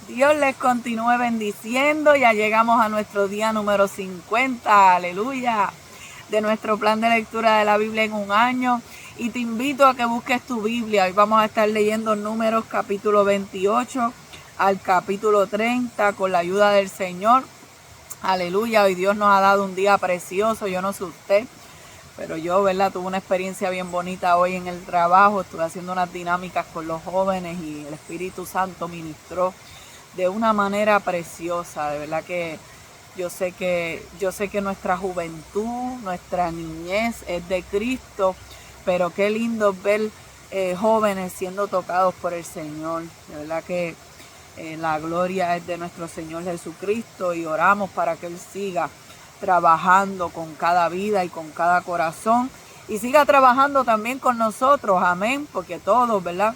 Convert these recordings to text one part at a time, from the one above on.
Dios les continúe bendiciendo. Ya llegamos a nuestro día número 50, aleluya, de nuestro plan de lectura de la Biblia en un año. Y te invito a que busques tu Biblia. Hoy vamos a estar leyendo Números capítulo 28 al capítulo 30 con la ayuda del Señor. Aleluya, hoy Dios nos ha dado un día precioso. Yo no sé usted, pero yo, ¿verdad? Tuve una experiencia bien bonita hoy en el trabajo. Estuve haciendo unas dinámicas con los jóvenes y el Espíritu Santo ministró de una manera preciosa. De verdad que yo sé que nuestra juventud, nuestra niñez es de Cristo, pero qué lindo ver jóvenes siendo tocados por el Señor. De verdad que la gloria es de nuestro Señor Jesucristo y oramos para que Él siga trabajando con cada vida y con cada corazón y siga trabajando también con nosotros, amén, porque todos, ¿verdad?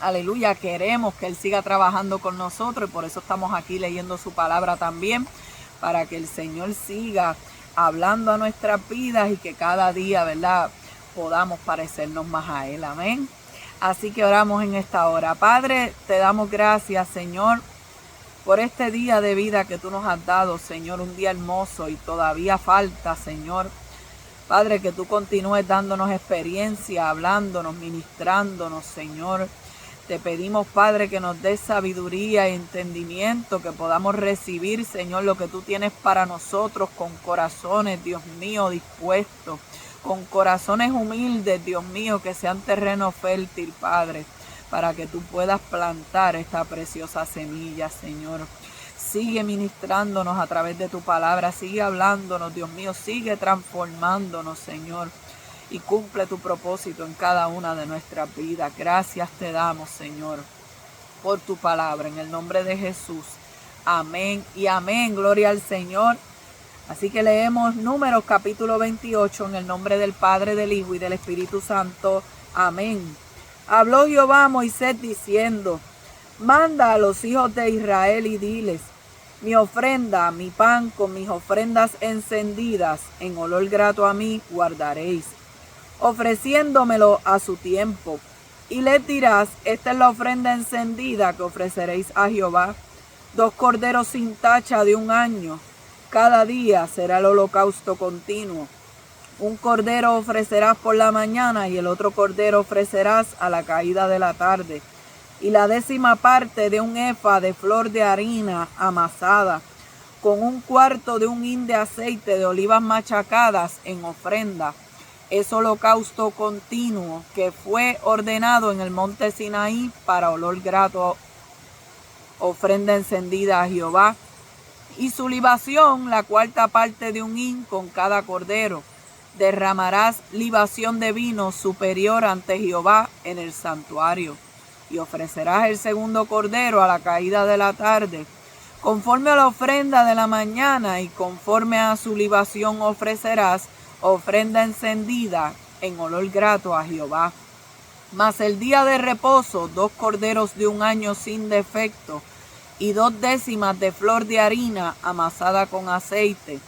Aleluya, queremos que Él siga trabajando con nosotros y por eso estamos aquí leyendo su palabra también, para que el Señor siga hablando a nuestras vidas y que cada día, ¿verdad?, podamos parecernos más a Él, amén. Así que oramos en esta hora. Padre, te damos gracias, Señor, por este día de vida que tú nos has dado, Señor, un día hermoso y todavía falta, Señor. Padre, que tú continúes dándonos experiencia, hablándonos, ministrándonos, Señor. Te pedimos, Padre, que nos des sabiduría y entendimiento, que podamos recibir, Señor, lo que tú tienes para nosotros con corazones, Dios mío, dispuestos, con corazones humildes, Dios mío, que sean terreno fértil, Padre, para que tú puedas plantar esta preciosa semilla, Señor. Sigue ministrándonos a través de tu palabra, sigue hablándonos, Dios mío, sigue transformándonos, Señor. Y cumple tu propósito en cada una de nuestras vidas. Gracias te damos, Señor, por tu palabra. En el nombre de Jesús. Amén y amén. Gloria al Señor. Así que leemos Números capítulo 28 en el nombre del Padre, del Hijo y del Espíritu Santo. Amén. Habló Jehová a Moisés diciendo: manda a los hijos de Israel y diles: mi ofrenda, mi pan con mis ofrendas encendidas, en olor grato a mí, guardaréis, ofreciéndomelo a su tiempo. Y les dirás: esta es la ofrenda encendida que ofreceréis a Jehová, 2 corderos sin tacha de 1 año. Cada día será el holocausto continuo. 1 cordero ofrecerás por la mañana y el otro cordero ofrecerás a la caída de la tarde. Y la 10ª parte de 1 efa de flor de harina amasada, con 1/4 de 1 hin de aceite de olivas machacadas en ofrenda. Es holocausto continuo que fue ordenado en el monte Sinaí para olor grato, ofrenda encendida a Jehová. Y su libación, la 4ª parte de 1 hin con cada cordero. Derramarás libación de vino superior ante Jehová en el santuario. Y ofrecerás el 2º cordero a la caída de la tarde, conforme a la ofrenda de la mañana, y conforme a su libación ofrecerás ofrenda encendida en olor grato a Jehová. Mas el día de reposo, 2 corderos de 1 año sin defecto, y 2 décimas de flor de harina amasada con aceite,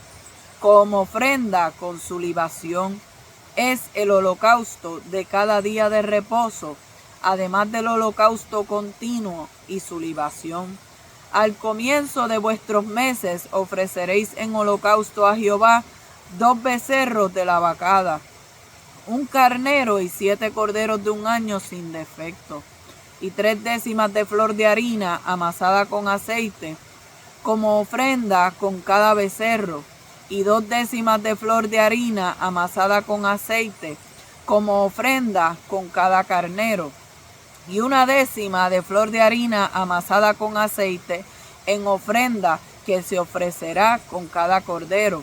como ofrenda con su libación. Es el holocausto de cada día de reposo, además del holocausto continuo y su libación. Al comienzo de vuestros meses ofreceréis en holocausto a Jehová 2 becerros de la vacada, 1 carnero y 7 corderos de 1 año sin defecto, y 3 décimas de flor de harina amasada con aceite, como ofrenda con cada becerro, y 2 décimas de flor de harina amasada con aceite, como ofrenda con cada carnero, y 1 décima de flor de harina amasada con aceite en ofrenda que se ofrecerá con cada cordero.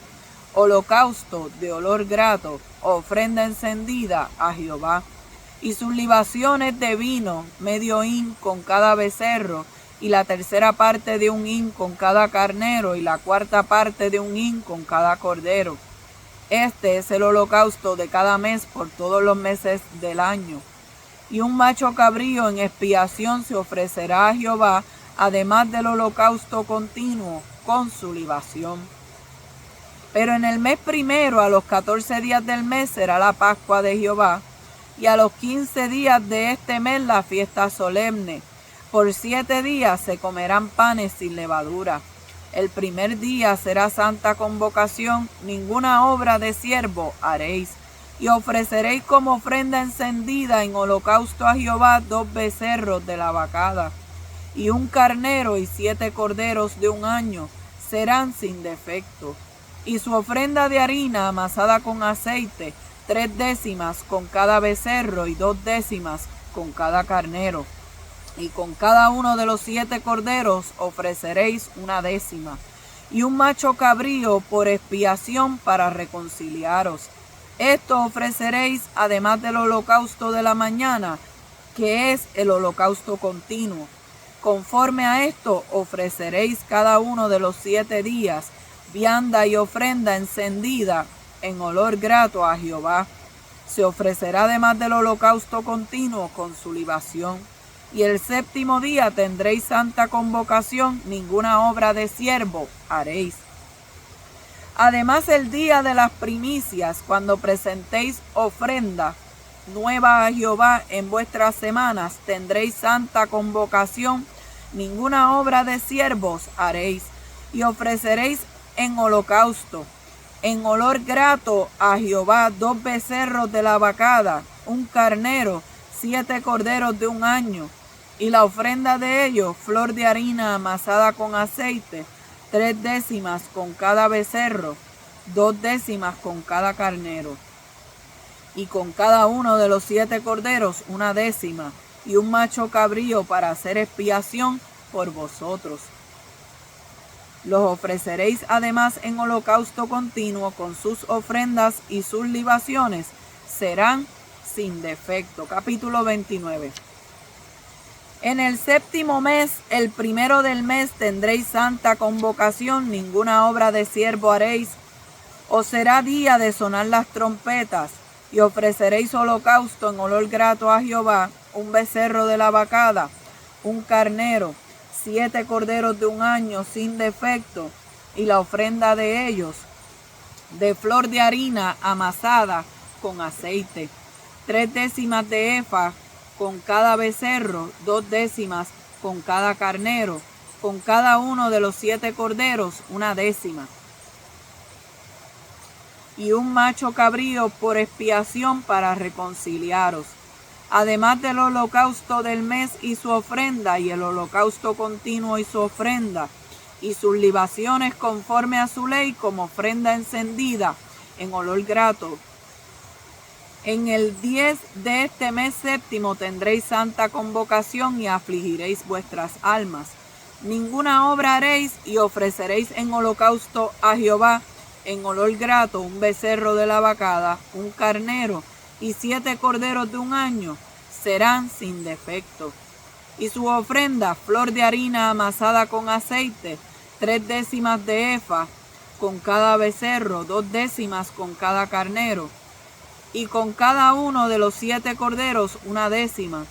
Holocausto de olor grato, ofrenda encendida a Jehová. Y sus libaciones de vino, medio hin con cada becerro, y la 3ª parte de 1 hin con cada carnero, y la 4ª parte de 1 hin con cada cordero. Este es el holocausto de cada mes por todos los meses del año. Y 1 macho cabrío en expiación se ofrecerá a Jehová, además del holocausto continuo con su libación. Pero en el mes primero, a los 14 días del mes, será la Pascua de Jehová, y a los 15 días de este mes la fiesta solemne, Por 7 días se comerán panes sin levadura. El primer día será santa convocación, ninguna obra de siervo haréis. Y ofreceréis como ofrenda encendida en holocausto a Jehová 2 becerros de la vacada, y un carnero y 7 corderos de 1 año, serán sin defecto. Y su ofrenda de harina amasada con aceite, 3 décimas con cada becerro y 2 décimas con cada carnero. Y con cada uno de los 7 corderos ofreceréis 1 décima, y un macho cabrío por expiación para reconciliaros. Esto ofreceréis además del holocausto de la mañana, que es el holocausto continuo. Conforme a esto ofreceréis cada uno de los 7 días vianda y ofrenda encendida en olor grato a Jehová. Se ofrecerá además del holocausto continuo con su libación. Y el 7º día tendréis santa convocación, ninguna obra de siervo haréis. Además, el día de las primicias, cuando presentéis ofrenda nueva a Jehová en vuestras semanas, tendréis santa convocación, ninguna obra de siervos haréis. Y ofreceréis en holocausto, en olor grato a Jehová, 2 becerros de la vacada, un carnero, 7 corderos de 1 año, y la ofrenda de ellos, flor de harina amasada con aceite, 3 décimas con cada becerro, 2 décimas con cada carnero. Y con cada uno de los 7 corderos 1 décima, y un macho cabrío para hacer expiación por vosotros. Los ofreceréis además en holocausto continuo con sus ofrendas y sus libaciones, serán sin defecto. Capítulo 29. En el 7º mes, el primero del mes, tendréis santa convocación, ninguna obra de siervo haréis. Os será día de sonar las trompetas, y ofreceréis holocausto en olor grato a Jehová, un becerro de la vacada, un carnero, 7 corderos de 1 año sin defecto, y la ofrenda de ellos, de flor de harina amasada con aceite, 3 décimas de efa con cada becerro, 2 décimas con cada carnero, con cada uno de los 7 corderos 1 décima. Y un macho cabrío por expiación para reconciliaros. Además del holocausto del mes y su ofrenda, y el holocausto continuo y su ofrenda, y sus libaciones conforme a su ley como ofrenda encendida en olor grato. En el 10 de este mes 7º tendréis santa convocación y afligiréis vuestras almas. Ninguna obra haréis y ofreceréis en holocausto a Jehová en olor grato un becerro de la vacada, un carnero y 7 corderos de 1 año, serán sin defecto. Y su ofrenda, flor de harina amasada con aceite, 3 décimas de efa con cada becerro, 2 décimas con cada carnero, y con cada uno de los 7 corderos 1 décima,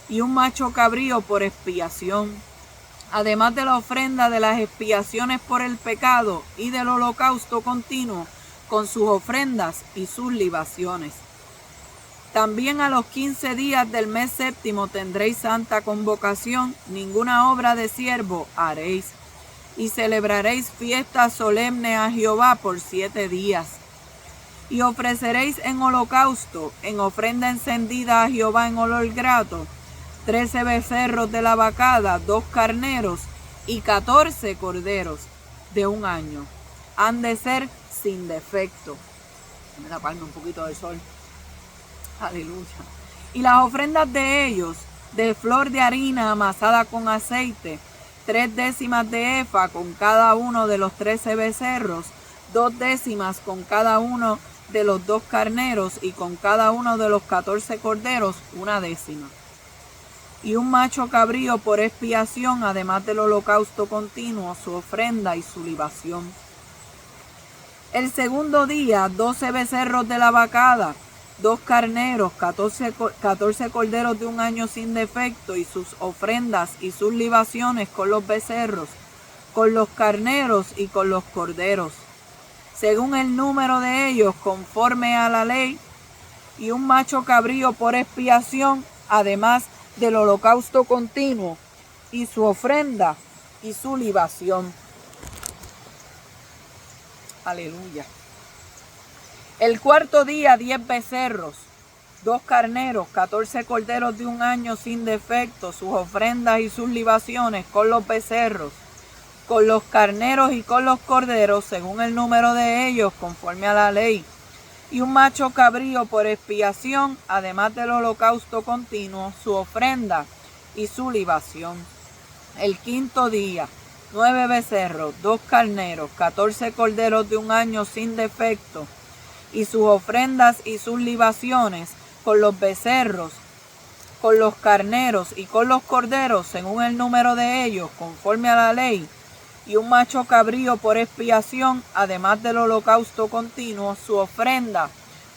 y un macho cabrío por expiación. Además de la ofrenda de las expiaciones por el pecado y del holocausto continuo, con sus ofrendas y sus libaciones. También a los 15 días del mes 7º tendréis santa convocación, ninguna obra de siervo haréis, y celebraréis fiesta solemne a Jehová por 7 días. Y ofreceréis en holocausto, en ofrenda encendida a Jehová en olor grato, 13 becerros de la vacada, 2 carneros y 14 corderos de 1 año. Han de ser sin defecto. Déjame taparme un poquito del sol. Aleluya. Y las ofrendas de ellos, de flor de harina amasada con aceite, 3 décimas de efa con cada uno de los 13 becerros, 2 décimas con cada uno de los 2 carneros y con cada uno de los 14 corderos 1 décima. Y un macho cabrío por expiación, además del holocausto continuo, su ofrenda y su libación. El segundo día, 12 becerros de la vacada, 2 carneros, 14 corderos de 1 año sin defecto, y sus ofrendas y sus libaciones con los becerros, con los carneros y con los corderos, según el número de ellos, conforme a la ley, y un macho cabrío por expiación, además del holocausto continuo, y su ofrenda y su libación. Aleluya. El cuarto día 10 becerros, 2 carneros, 14 corderos de un año sin defecto, sus ofrendas y sus libaciones con los becerros, con los carneros y con los corderos, según el número de ellos, conforme a la ley, y un macho cabrío por expiación, además del holocausto continuo, su ofrenda y su libación. El quinto día, 9 becerros, 2 carneros, 14 corderos de un año sin defecto, y sus ofrendas y sus libaciones, con los becerros, con los carneros y con los corderos, según el número de ellos, conforme a la ley, y un macho cabrío por expiación, además del holocausto continuo, su ofrenda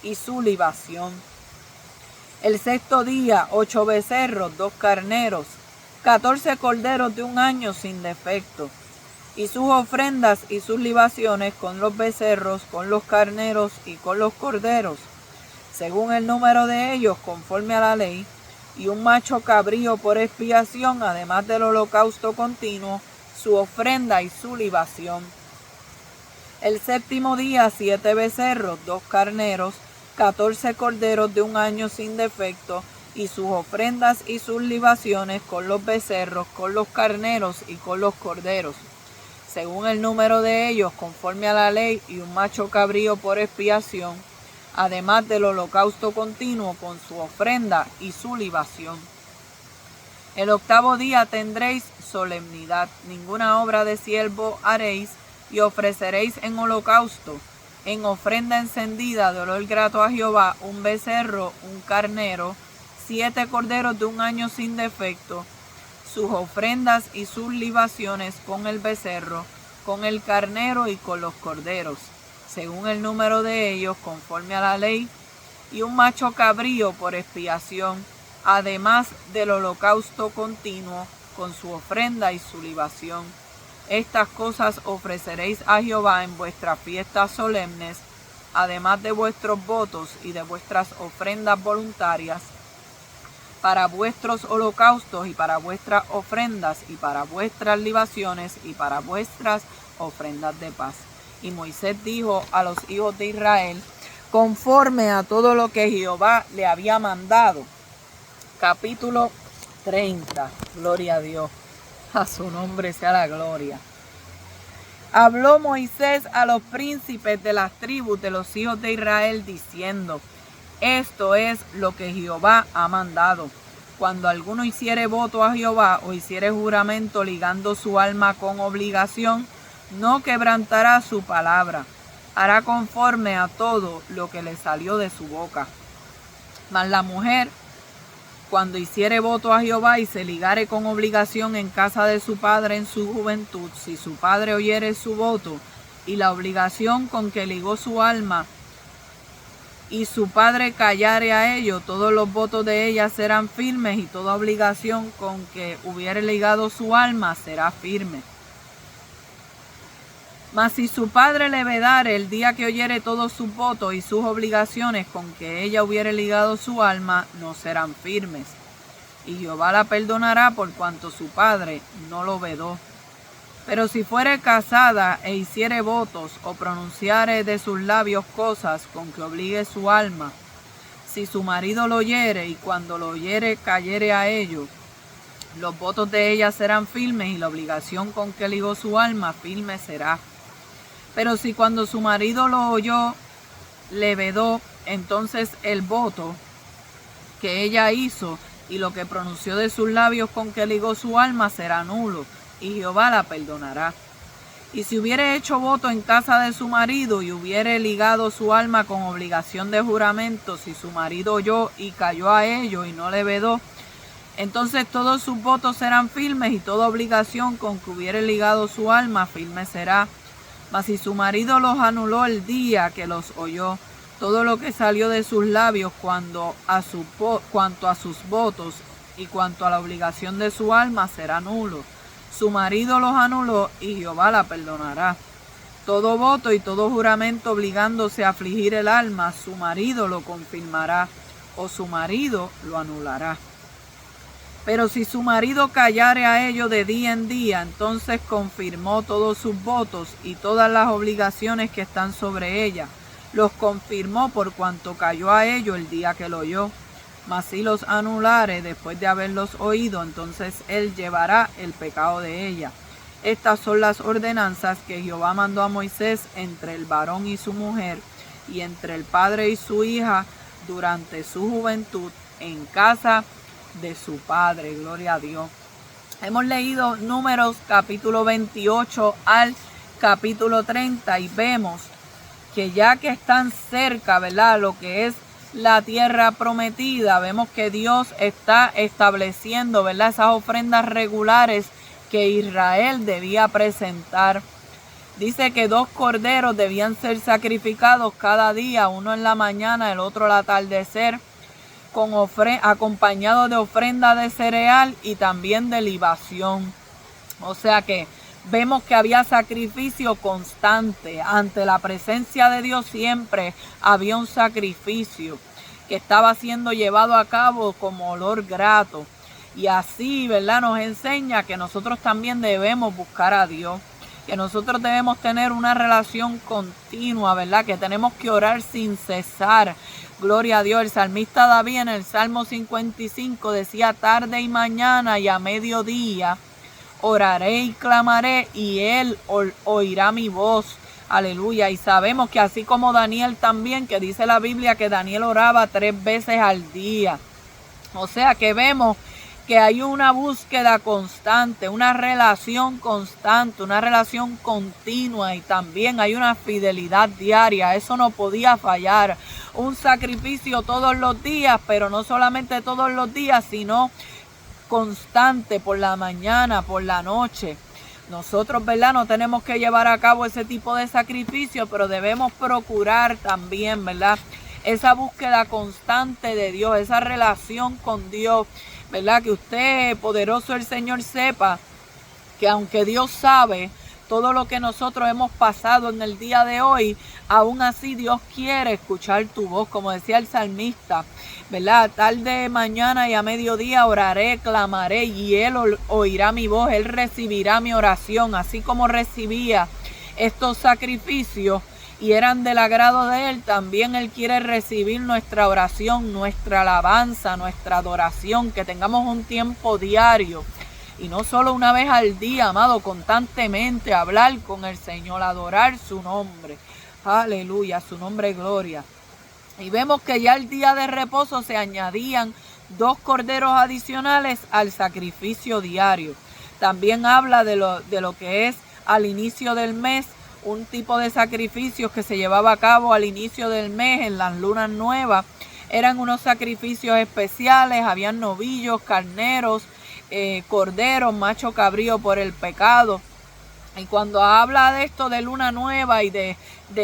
y su libación. El sexto día, 8 becerros, 2 carneros, 14 corderos de un año sin defecto, y sus ofrendas y sus libaciones con los becerros, con los carneros y con los corderos, según el número de ellos, conforme a la ley, y un macho cabrío por expiación, además del holocausto continuo, su ofrenda y su libación. El séptimo día, 7 becerros, 2 carneros, 14 corderos de un año sin defecto, y sus ofrendas y sus libaciones con los becerros, con los carneros y con los corderos, según el número de ellos, conforme a la ley, y un macho cabrío por expiación, además del holocausto continuo con su ofrenda y su libación. El octavo día tendréis solemnidad, ninguna obra de siervo haréis, y ofreceréis en holocausto, en ofrenda encendida de olor grato a Jehová, un becerro, un carnero, 7 corderos de un año sin defecto, sus ofrendas y sus libaciones con el becerro, con el carnero y con los corderos, según el número de ellos, conforme a la ley, y un macho cabrío por expiación, además del holocausto continuo, con su ofrenda y su libación. Estas cosas ofreceréis a Jehová en vuestras fiestas solemnes, además de vuestros votos y de vuestras ofrendas voluntarias, para vuestros holocaustos y para vuestras ofrendas y para vuestras libaciones y para vuestras ofrendas de paz. Y Moisés dijo a los hijos de Israel, conforme a todo lo que Jehová le había mandado. Capítulo 30. Gloria a Dios. A su nombre sea la gloria. Habló Moisés a los príncipes de las tribus de los hijos de Israel diciendo, esto es lo que Jehová ha mandado. Cuando alguno hiciere voto a Jehová o hiciere juramento ligando su alma con obligación, no quebrantará su palabra. Hará conforme a todo lo que le salió de su boca. Mas la mujer, cuando hiciere voto a Jehová y se ligare con obligación en casa de su padre en su juventud, si su padre oyere su voto y la obligación con que ligó su alma, y su padre callare a ello, todos los votos de ella serán firmes, y toda obligación con que hubiere ligado su alma será firme. Mas si su padre le vedare el día que oyere todos sus votos y sus obligaciones con que ella hubiere ligado su alma, no serán firmes. Y Jehová la perdonará por cuanto su padre no lo vedó. Pero si fuere casada e hiciere votos o pronunciare de sus labios cosas con que obligue su alma, si su marido lo oyere y cuando lo oyere cayere a ello, los votos de ella serán firmes y la obligación con que ligó su alma firme será. Pero si cuando su marido lo oyó, le vedó, entonces el voto que ella hizo y lo que pronunció de sus labios con que ligó su alma será nulo, y Jehová la perdonará. Y si hubiere hecho voto en casa de su marido y hubiere ligado su alma con obligación de juramento, si su marido oyó y cayó a ello y no le vedó, entonces todos sus votos serán firmes y toda obligación con que hubiere ligado su alma firme será. Mas si su marido los anuló el día que los oyó, todo lo que salió de sus labios cuanto a sus votos y cuanto a la obligación de su alma será nulo. Su marido los anuló y Jehová la perdonará. Todo voto y todo juramento obligándose a afligir el alma, su marido lo confirmará o su marido lo anulará. Pero si su marido callare a ello de día en día, entonces confirmó todos sus votos y todas las obligaciones que están sobre ella. Los confirmó por cuanto cayó a ello el día que lo oyó. Mas si los anulare después de haberlos oído, entonces él llevará el pecado de ella. Estas son las ordenanzas que Jehová mandó a Moisés entre el varón y su mujer, y entre el padre y su hija durante su juventud en casa de su padre. Gloria a Dios. Hemos leído Números capítulo 28 al capítulo 30 y vemos que ya que están cerca, ¿verdad?, lo que es la tierra prometida, vemos que Dios está estableciendo, ¿verdad?, esas ofrendas regulares que Israel debía presentar. Dice que 2 corderos debían ser sacrificados cada día, uno en la mañana, el otro al atardecer, acompañado de ofrenda de cereal y también de libación. O sea que vemos que había sacrificio constante. Ante la presencia de Dios siempre había un sacrificio que estaba siendo llevado a cabo como olor grato. Y así, ¿verdad?, nos enseña que nosotros también debemos buscar a Dios, que nosotros debemos tener una relación continua, ¿verdad?, que tenemos que orar sin cesar. Gloria a Dios. El salmista David en el Salmo 55 decía: tarde y mañana y a mediodía oraré y clamaré y él oirá mi voz. Aleluya. Y sabemos que así como Daniel también, que dice la Biblia que Daniel oraba 3 veces al día. O sea que vemos que hay una búsqueda constante, una relación constante, una relación continua, y también hay una fidelidad diaria. Eso no podía fallar. Un sacrificio todos los días, pero no solamente todos los días, sino constante, por la mañana, por la noche. Nosotros, ¿verdad?, no tenemos que llevar a cabo ese tipo de sacrificio, pero debemos procurar también, ¿verdad?, esa búsqueda constante de Dios, esa relación con Dios, ¿verdad? Que usted, poderoso el Señor, sepa que aunque Dios sabe todo lo que nosotros hemos pasado en el día de hoy, aún así Dios quiere escuchar tu voz, como decía el salmista, ¿verdad? Tarde, mañana y a mediodía oraré, clamaré y Él oirá mi voz, Él recibirá mi oración, así como recibía estos sacrificios y eran del agrado de Él, también Él quiere recibir nuestra oración, nuestra alabanza, nuestra adoración, que tengamos un tiempo diario y no solo una vez al día, amado, constantemente hablar con el Señor, adorar su nombre. Aleluya, su nombre gloria. Y vemos que ya el día de reposo se añadían 2 corderos adicionales al sacrificio diario. También habla de lo que es al inicio del mes, un tipo de sacrificios que se llevaba a cabo al inicio del mes en las lunas nuevas. Eran unos sacrificios especiales, habían novillos, carneros, corderos, macho cabrío por el pecado. Y cuando habla de esto de luna nueva y de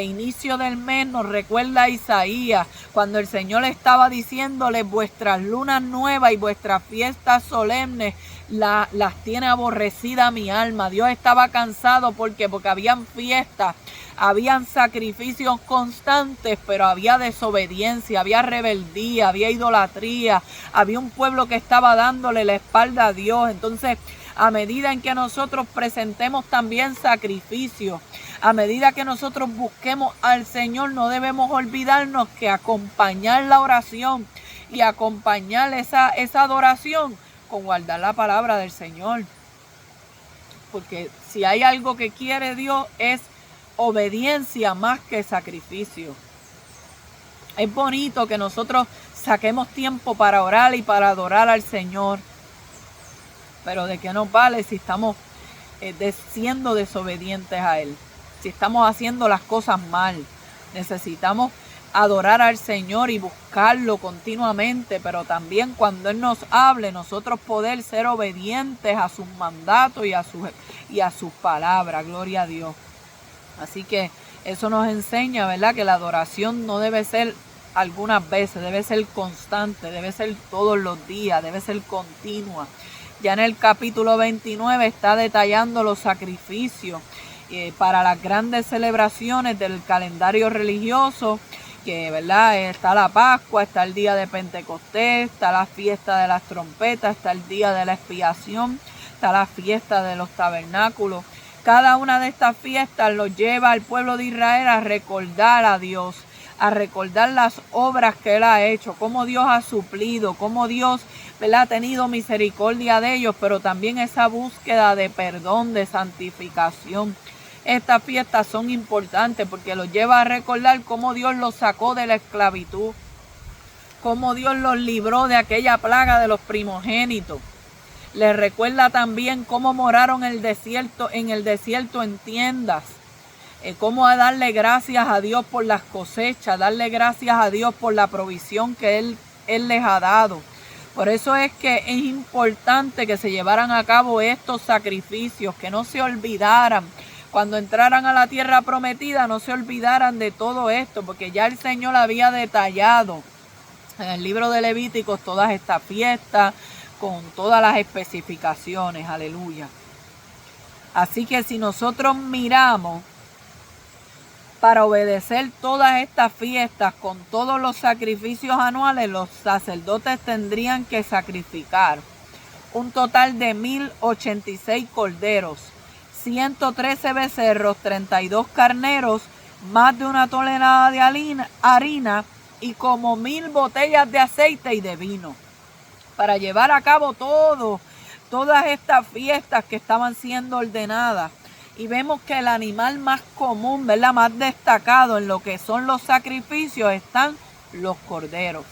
inicio del mes, nos recuerda a Isaías, cuando el Señor estaba diciéndole: vuestras lunas nuevas y vuestras fiestas solemnes las tiene aborrecida mi alma. Dios estaba cansado porque habían fiestas, habían sacrificios constantes, pero había desobediencia, había rebeldía, había idolatría, había un pueblo que estaba dándole la espalda a Dios. Entonces, a medida en que nosotros presentemos también sacrificios, a medida que nosotros busquemos al Señor, no debemos olvidarnos que acompañar la oración y acompañar esa adoración con guardar la palabra del Señor. Porque si hay algo que quiere Dios es obediencia más que sacrificio. Es bonito que nosotros saquemos tiempo para orar y para adorar al Señor. Pero ¿de qué nos vale si estamos siendo desobedientes a Él? Si estamos haciendo las cosas mal. Necesitamos adorar al Señor y buscarlo continuamente, pero también cuando Él nos hable, nosotros poder ser obedientes a sus mandatos y a sus palabras. Gloria a Dios. Así que eso nos enseña, ¿verdad?, que la adoración no debe ser algunas veces, debe ser constante, debe ser todos los días, debe ser continua. Ya en el capítulo 29 está detallando los sacrificios para las grandes celebraciones del calendario religioso, que, ¿verdad? Está la Pascua, está el día de Pentecostés, está la fiesta de las trompetas, está el día de la expiación, está la fiesta de los tabernáculos. Cada una de estas fiestas los lleva al pueblo de Israel a recordar a Dios, a recordar las obras que Él ha hecho, cómo Dios ha suplido, cómo Dios, ¿verdad?, ha tenido misericordia de ellos, pero también esa búsqueda de perdón, de santificación. Estas fiestas son importantes porque los lleva a recordar cómo Dios los sacó de la esclavitud, cómo Dios los libró de aquella plaga de los primogénitos. Les recuerda también cómo moraron en el desierto en tiendas, cómo a darle gracias a Dios por las cosechas, darle gracias a Dios por la provisión que Él les ha dado. Por eso es que es importante que se llevaran a cabo estos sacrificios, que no se olvidaran. Cuando entraran a la tierra prometida, no se olvidaran de todo esto, porque ya el Señor había detallado en el libro de Levíticos todas estas fiestas, con todas las especificaciones, aleluya. Así que si nosotros miramos, para obedecer todas estas fiestas con todos los sacrificios anuales, los sacerdotes tendrían que sacrificar un total de 1086 corderos, 113 becerros, 32 carneros, más de 1 tonelada de harina y como 1000 botellas de aceite y de vino, para llevar a cabo todas estas fiestas que estaban siendo ordenadas. Y vemos que el animal más común, ¿verdad?, más destacado en lo que son los sacrificios, están los corderos.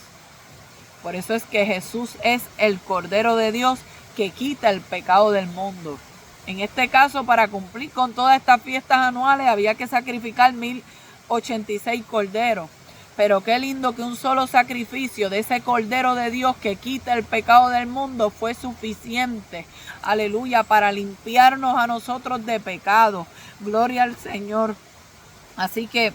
Por eso es que Jesús es el Cordero de Dios que quita el pecado del mundo. En este caso, para cumplir con todas estas fiestas anuales, había que sacrificar 1086 corderos. Pero qué lindo que un solo sacrificio de ese Cordero de Dios que quita el pecado del mundo fue suficiente, aleluya, para limpiarnos a nosotros de pecado. Gloria al Señor. Así que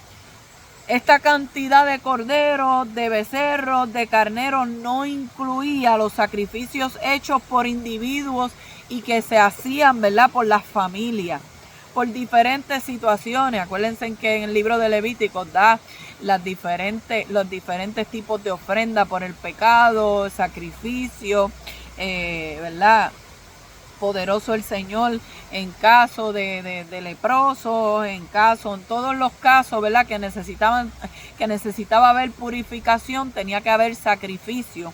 esta cantidad de corderos, de becerros, de carneros no incluía los sacrificios hechos por individuos y que se hacían, ¿verdad?, por las familias, por diferentes situaciones. Acuérdense que en el libro de Levíticos da los diferentes tipos de ofrenda por el pecado, sacrificio, ¿verdad? Poderoso el Señor en caso de leprosos, en todos los casos, ¿verdad?, que necesitaba haber purificación, tenía que haber sacrificio.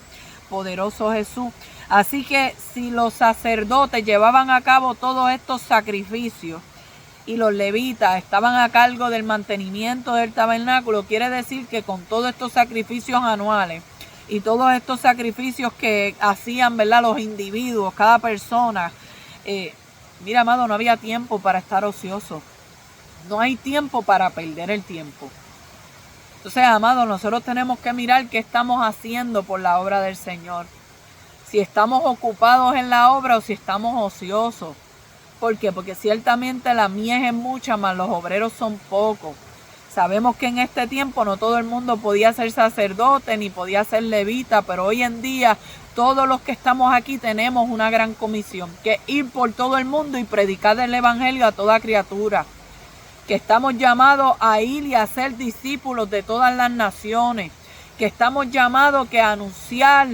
Poderoso Jesús. Así que si los sacerdotes llevaban a cabo todos estos sacrificios y los levitas estaban a cargo del mantenimiento del tabernáculo, quiere decir que con todos estos sacrificios anuales y todos estos sacrificios que hacían, ¿verdad?, los individuos, cada persona, mira, amado, no había tiempo para estar ocioso. No hay tiempo para perder el tiempo. Entonces, amado, nosotros tenemos que mirar qué estamos haciendo por la obra del Señor. Si estamos ocupados en la obra o si estamos ociosos. ¿Por qué? Porque ciertamente la mies es mucha, mas los obreros son pocos. Sabemos que en este tiempo no todo el mundo podía ser sacerdote ni podía ser levita, pero hoy en día todos los que estamos aquí tenemos una gran comisión, que es ir por todo el mundo y predicar el evangelio a toda criatura. Que estamos llamados a ir y a ser discípulos de todas las naciones. Que estamos llamados a anunciar,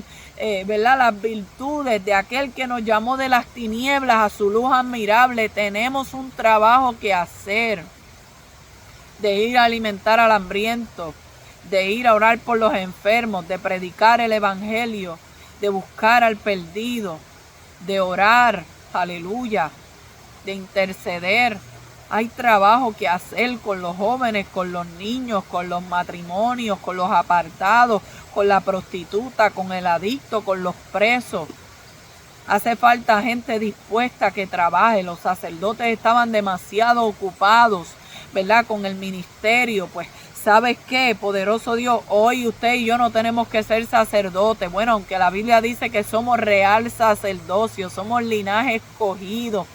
¿verdad?, las virtudes de aquel que nos llamó de las tinieblas a su luz admirable. Tenemos un trabajo que hacer, de ir a alimentar al hambriento, de ir a orar por los enfermos, de predicar el evangelio, de buscar al perdido, de orar, aleluya, de interceder. Hay trabajo que hacer con los jóvenes, con los niños, con los matrimonios, con los apartados, con la prostituta, con el adicto, con los presos. Hace falta gente dispuesta que trabaje. Los sacerdotes estaban demasiado ocupados, ¿verdad?, con el ministerio. Pues, ¿sabes qué? Poderoso Dios, hoy usted y yo no tenemos que ser sacerdotes. Bueno, aunque la Biblia dice que somos real sacerdocio, somos linaje escogido,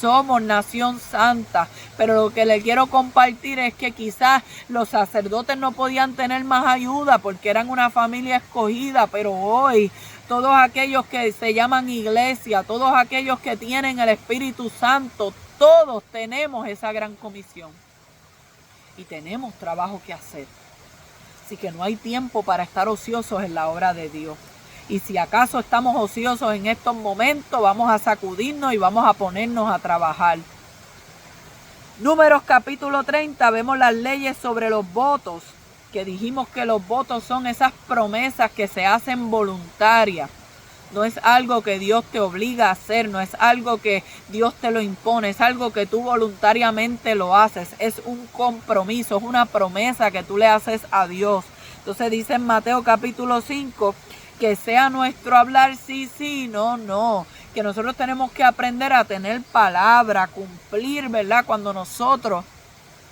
somos nación santa, pero lo que le quiero compartir es que quizás los sacerdotes no podían tener más ayuda porque eran una familia escogida, pero hoy todos aquellos que se llaman iglesia, todos aquellos que tienen el Espíritu Santo, todos tenemos esa gran comisión y tenemos trabajo que hacer. Así que no hay tiempo para estar ociosos en la obra de Dios. Y si acaso estamos ociosos en estos momentos, vamos a sacudirnos y vamos a ponernos a trabajar. Números capítulo 30, vemos las leyes sobre los votos, que dijimos que los votos son esas promesas que se hacen voluntarias. No es algo que Dios te obliga a hacer, no es algo que Dios te lo impone, es algo que tú voluntariamente lo haces. Es un compromiso, es una promesa que tú le haces a Dios. Entonces dice en Mateo capítulo 5, que sea nuestro hablar sí, sí, no, no. Que nosotros tenemos que aprender a tener palabra, a cumplir, ¿verdad? Cuando nosotros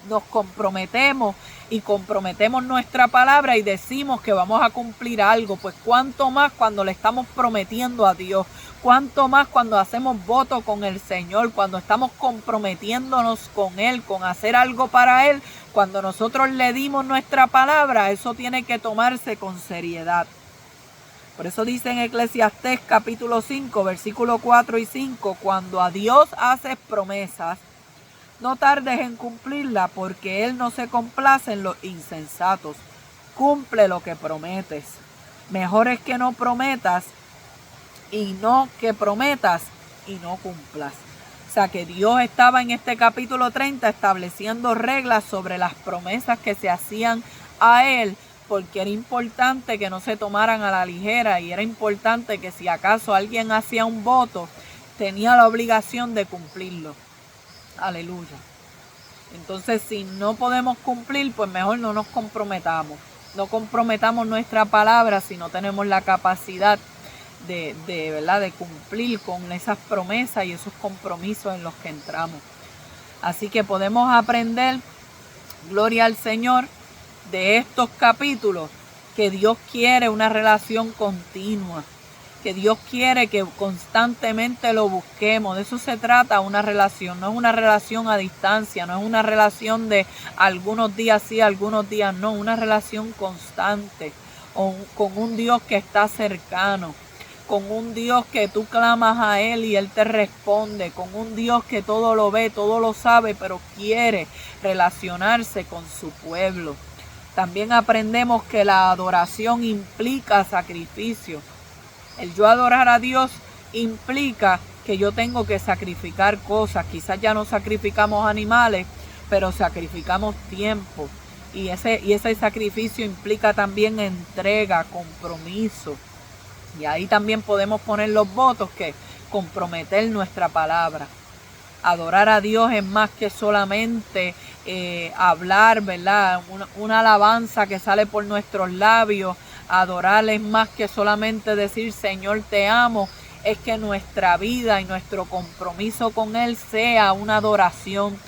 nos comprometemos y comprometemos nuestra palabra y decimos que vamos a cumplir algo, pues cuánto más cuando le estamos prometiendo a Dios, cuánto más cuando hacemos voto con el Señor, cuando estamos comprometiéndonos con Él, con hacer algo para Él, cuando nosotros le dimos nuestra palabra, eso tiene que tomarse con seriedad. Por eso dice en Eclesiastés capítulo 5, versículos 4 y 5, cuando a Dios haces promesas, no tardes en cumplirla, porque Él no se complace en los insensatos. Cumple lo que prometes. Mejor es que no prometas y no que prometas y no cumplas. O sea que Dios estaba en este capítulo 30 estableciendo reglas sobre las promesas que se hacían a Él, porque era importante que no se tomaran a la ligera y era importante que si acaso alguien hacía un voto, tenía la obligación de cumplirlo. Aleluya. Entonces, si no podemos cumplir, pues mejor no nos comprometamos. No comprometamos nuestra palabra si no tenemos la capacidad ¿verdad? De cumplir con esas promesas y esos compromisos en los que entramos. Así que podemos aprender, gloria al Señor, de estos capítulos, que Dios quiere una relación continua, que Dios quiere que constantemente lo busquemos. De eso se trata una relación, no es una relación a distancia, no es una relación de algunos días sí, algunos días no, una relación constante, con un Dios que está cercano, con un Dios que tú clamas a Él y Él te responde, con un Dios que todo lo ve, todo lo sabe, pero quiere relacionarse con su pueblo. También aprendemos que la adoración implica sacrificio. El yo adorar a Dios implica que yo tengo que sacrificar cosas. Quizás ya no sacrificamos animales, pero sacrificamos tiempo. Y ese sacrificio implica también entrega, compromiso. Y ahí también podemos poner los votos, que comprometer nuestra palabra. Adorar a Dios es más que solamente hablar, ¿verdad? Una alabanza que sale por nuestros labios. Adorar es más que solamente decir Señor te amo. Es que nuestra vida y nuestro compromiso con Él sea una adoración,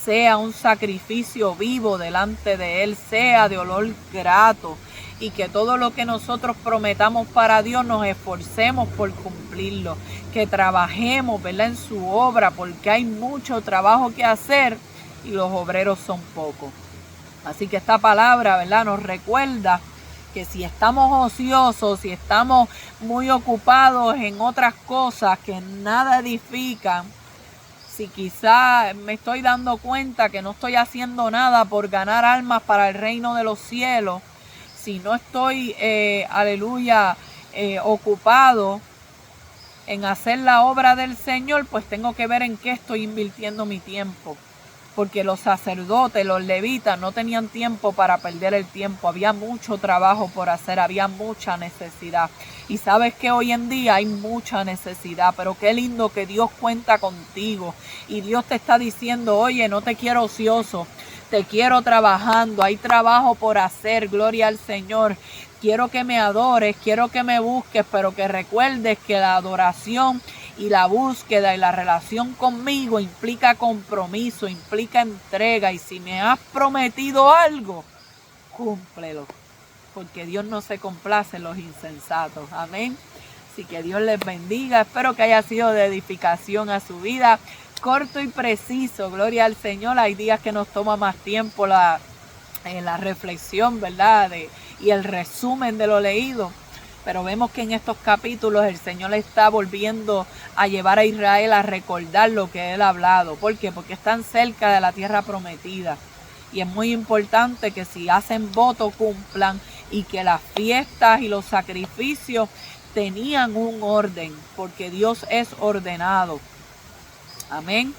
sea un sacrificio vivo delante de Él, sea de olor grato. Y que todo lo que nosotros prometamos para Dios nos esforcemos por cumplirlo, que trabajemos, ¿verdad?, en su obra, porque hay mucho trabajo que hacer y los obreros son pocos. Así que esta palabra, ¿verdad?, nos recuerda que si estamos ociosos, si estamos muy ocupados en otras cosas que nada edifican, si quizá me estoy dando cuenta que no estoy haciendo nada por ganar almas para el reino de los cielos, si no estoy, ocupado en hacer la obra del Señor, pues tengo que ver en qué estoy invirtiendo mi tiempo. Porque los sacerdotes, los levitas, no tenían tiempo para perder el tiempo. Había mucho trabajo por hacer, había mucha necesidad. Y sabes que hoy en día hay mucha necesidad, pero qué lindo que Dios cuenta contigo. Y Dios te está diciendo, oye, no te quiero ocioso. Te quiero trabajando, hay trabajo por hacer, gloria al Señor. Quiero que me adores, quiero que me busques, pero que recuerdes que la adoración y la búsqueda y la relación conmigo implica compromiso, implica entrega. Y si me has prometido algo, cúmplelo, porque Dios no se complace en los insensatos. Amén. Así que Dios les bendiga. Espero que haya sido de edificación a su vida. Corto y preciso, gloria al Señor. Hay días que nos toma más tiempo la reflexión, ¿verdad? Y el resumen de lo leído. Pero vemos que en estos capítulos el Señor está volviendo a llevar a Israel a recordar lo que Él ha hablado. ¿Por qué? Porque están cerca de la tierra prometida. Y es muy importante que si hacen voto cumplan, y que las fiestas y los sacrificios tenían un orden, porque Dios es ordenado. Amén.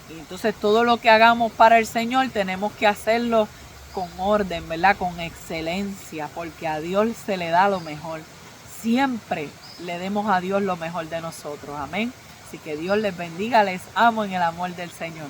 Y entonces todo lo que hagamos para el Señor tenemos que hacerlo con orden, ¿verdad? Con excelencia, porque a Dios se le da lo mejor. Siempre le demos a Dios lo mejor de nosotros. Amén. Así que Dios les bendiga, les amo en el amor del Señor.